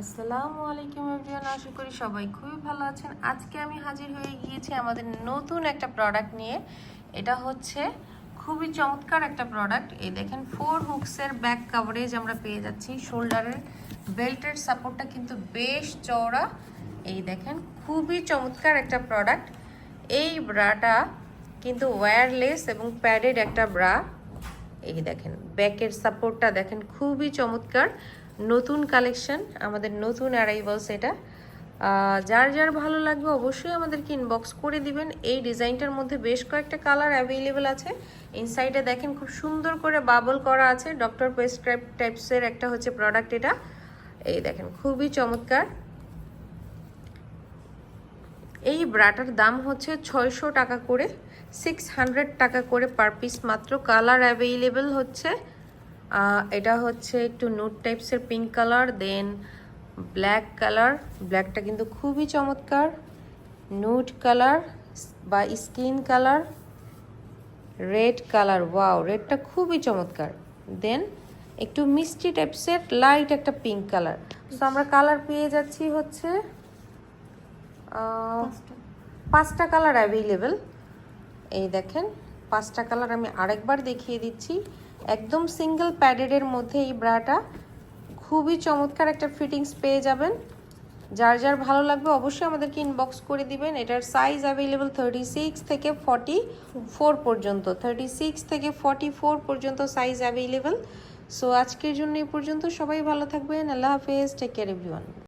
আসসালামু আলাইকুম এভরিওয়ান, আশা করি সবাই খুবই ভালো আছেন। আজকে আমি হাজির হয়ে গিয়েছি আমাদের নতুন একটা প্রোডাক্ট নিয়ে। এটা হচ্ছে খুবই চমৎকার একটা প্রোডাক্ট। এই দেখেন 4 হুকসের ব্যাক কভারেজ আমরা পেয়ে যাচ্ছি। শোল্ডারের বেল্টের সাপোর্টটা কিন্তু বেশ চওড়া। এই দেখেন খুবই চমৎকার একটা প্রোডাক্ট। এই ব্রাটা কিন্তু ওয়্যারলেস এবং প্যাডেড একটা ব্রা। এই দেখেন ব্যাকের সাপোর্টটা দেখেন খুবই চমৎকার। নতুন কালেকশন, আমাদের নতুন অ্যারাইভালস এটা। যার যার ভালো লাগবে অবশ্যই আমাদেরকে ইনবক্স করে দিবেন। এই ডিজাইনটার মধ্যে বেশ কয়েকটা কালার অ্যাভেলেবেল আছে। ইনসাইডে দেখেন খুব সুন্দর করে বাবল করা আছে। ডক্টর প্রেসক্রাইব টাইপসের একটা হচ্ছে প্রোডাক্ট এটা। এই দেখেন খুবই চমৎকার। এই ব্রাটার দাম হচ্ছে 600 টাকা করে, 600 টাকা করে পার পিস মাত্র। কালার অ্যাভেলেবেল হচ্ছে, এটা হচ্ছে একটু নুড টাইপসের pink colour, then black colour. ব্ল্যাকটা কিন্তু খুবই চমৎকার। নুড কালার বা skin colour, red colour, wow রেডটা খুবই চমৎকার। দেন একটু মিষ্টি টাইপসের লাইট একটা পিঙ্ক কালার। তো আমরা কালার পেয়ে যাচ্ছি হচ্ছে 5টা কালার অ্যাভেলেবেল। এই দেখেন 5টা কালার আমি আরেকবার দেখিয়ে দিচ্ছি। একদম সিঙ্গেল প্যাডেডের মধ্যে এই ব্রাটা খুবই চমৎকার একটা ফিটিংস পেয়ে যাবেন। যার যার ভালো লাগবে অবশ্যই আমাদেরকে ইনবক্স করে দিবেন। এটার সাইজ অ্যাভেলেবেল 36 থেকে 44 পর্যন্ত, 36 থেকে 44 পর্যন্ত সাইজ অ্যাভেলেবেল। সো আজকের জন্য এই পর্যন্ত। সবাই ভালো থাকবেন। আল্লাহ হাফেজ, টেক কেয়ার এভরিওয়ান।